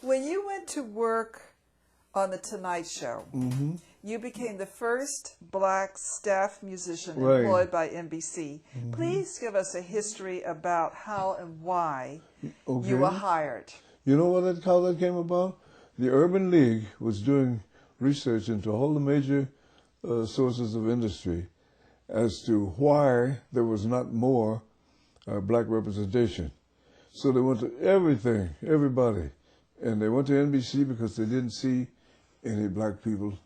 When you went to work on The Tonight Show, you became the first black staff musician employed by NBC. Please give us a history about how and why you were hired. You know how that came about? The Urban League was doing research into all the major sources of industry as to why there was not more black representation. So they went to everybody, and they went to NBC because they didn't see any black people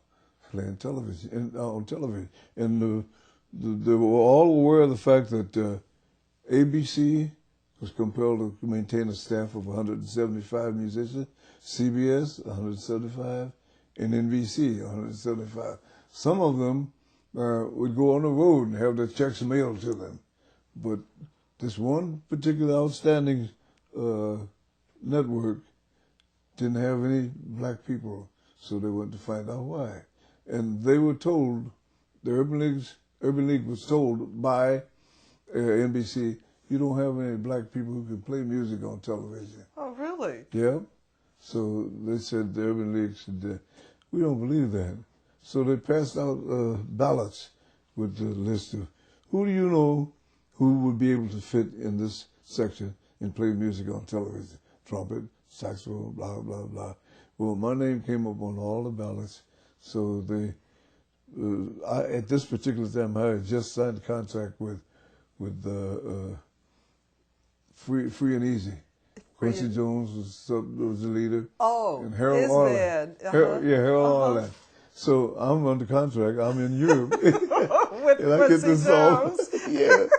playing television on television, and they were all aware of the fact that ABC was compelled to maintain a staff of 175 musicians, CBS 175, and NBC 175. Some of them would go on the road and have their checks mailed to them, but this one particular outstanding network didn't have any black people, so they went to find out why. And they were told, the Urban League was told by NBC, you don't have any black people who can play music on television. Oh, really? Yeah. So they said, the Urban League said, we don't believe that. So they passed out ballots with the list of who do you know who would be able to fit in this section and play music on television. Trumpet, saxophone, blah, blah, blah. Well, my name came up on all the ballots. So they, at this particular time, I had just signed a contract with Free and Easy. Quincy Jones was the leader. Oh, and Harold Arlen. Harold Arlen. So I'm under contract. I'm in Europe. With and I get this song. Yes.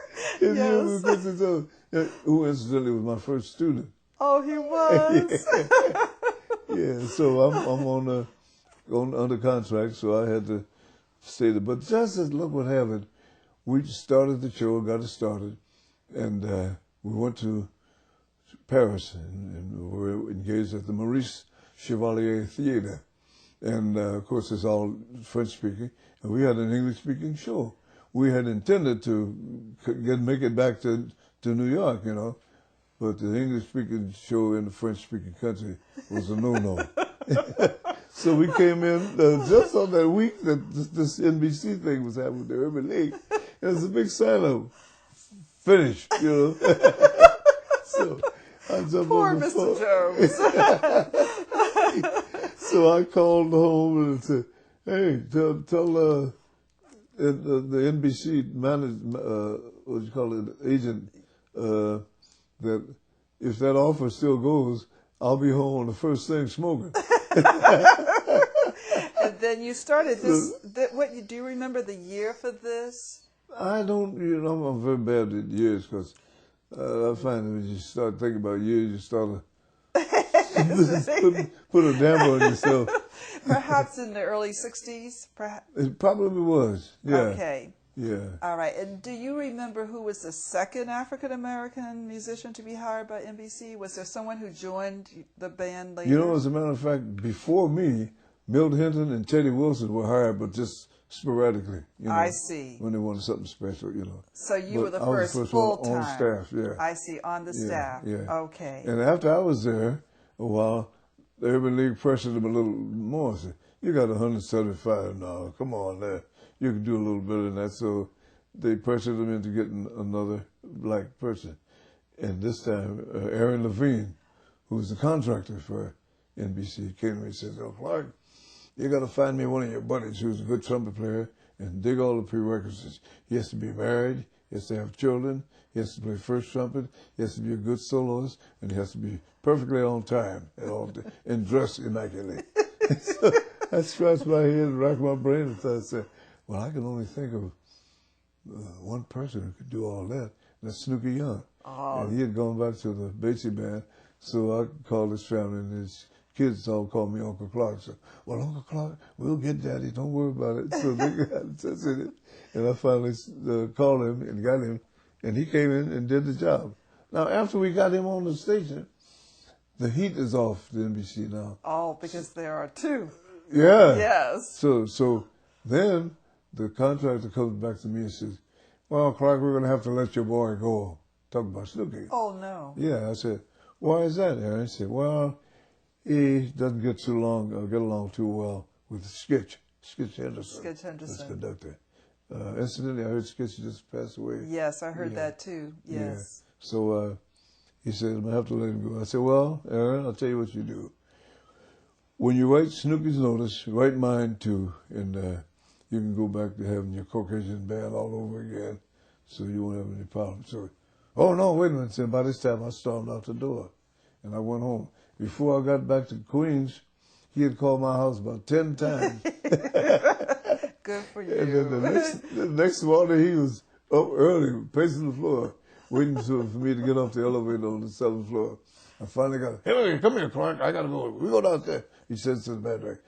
In Europe with Quincy Jones, who incidentally was my first student. Oh, he was. Yeah. So I'm under contract, so I had to stay there. But just as luck would have it, we started the show, got it started, and we went to Paris and we were engaged at the Maurice Chevalier Theater. And of course, it's all French speaking, and we had an English speaking show. We had intended to make it back to New York, you know, but the English speaking show in the French speaking country was a no-no. So we came in just on that week that this NBC thing was happening with the Urban League. It was a big sign-up. Finished, you know. So I jumped Poor on the Mr. phone. So I called home and said, hey, tell the NBC agent, that if that offer still goes, I'll be home on the first thing smoking. And then you started this. Do you remember the year for this? I don't. You know, I'm very bad at years because I find that when you start thinking about years, you start to put a damper on yourself. Perhaps in the early '60s. Perhaps it probably was. Yeah. Okay. Yeah. All right. And do you remember who was the second African American musician to be hired by NBC? Was there someone who joined the band later? You know, as a matter of fact, before me, Milt Hinton and Teddy Wilson were hired, but just sporadically. You know, I see. When they wanted something special, you know. So you were the first full-time. On staff, yeah. I see, on the staff. Yeah. Okay. And after I was there a while, the Urban League pressured them a little more. Said, you got 175 now. Come on there. You can do a little better than that. So they pressured them into getting another black person. And this time, Aaron Levine, who was the contractor for NBC, came to me and said, oh, Clark, you got to find me one of your buddies who's a good trumpet player and dig all the prerequisites. He has to be married. He has to have children. He has to play first trumpet. He has to be a good soloist. And he has to be perfectly on time and dressed immaculately. So I scratched my head and racked my brain and I said, well, I can only think of one person who could do all that, and that's Snooky Young. Oh. And he had gone back to the Basie band, so I called his family, and his kids all called me Uncle Clark. So, well, Uncle Clark, we'll get Daddy, don't worry about it. So they got in it, and I finally called him and got him, and he came in and did the job. Now, after we got him on the station, the heat is off the NBC now. Oh, because there are two. Yeah. Yes. So then the contractor comes back to me and says, well, Clark, we're going to have to let your boy go. Talk about Snooky. Oh, no. Yeah. I said, why is that, Aaron? He said, well, he doesn't get along too well with Skitch Henderson. Skitch Henderson. His conductor. Incidentally, I heard Skitch just passed away. Yes, I heard that too. Yes. Yeah. So he said, I'm going to have to let him go. I said, well, Aaron, I'll tell you what you do. When you write Snooky's notice, write mine too, and you can go back to having your Caucasian band all over again, so you won't have any problems. So, oh no, wait a minute. So by this time, I stormed out the door, and I went home. Before I got back to Queens, he had called my house about 10 times. Good for you. And then the next morning, he was up early, pacing the floor, waiting for me to get off the elevator on the 7th floor. I finally got, hey, come here, Clark. I got to go. We go downstairs. He said to the band,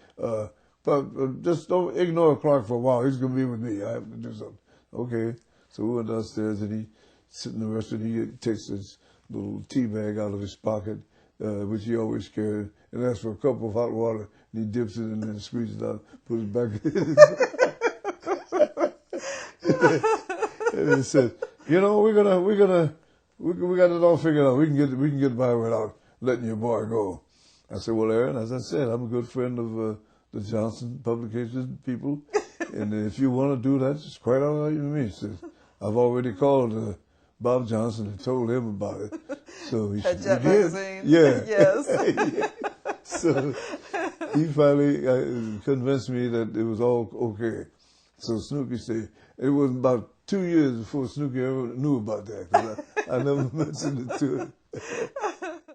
but just don't ignore Clark for a while. He's going to be with me. I have to do something. Okay. So we went downstairs, and he sit in the restaurant. He takes this little tea bag out of his pocket, which he always carried, and asks for a cup of hot water. And he dips it in and squeezes it out, puts it back in his and he said, you know, we got it all figured out. We can get by without letting your boy go. I said, well, Aaron, as I said, I'm a good friend of the Johnson Publications people, and if you want to do that, it's quite all right with me. He said, I've already called Bob Johnson and told him about it. So he At Jet did. Magazine. Yeah. Yes. So he finally convinced me that it was all okay. So Snooky said, it was about 2 years before Snooky ever knew about that, because I never mentioned it to him.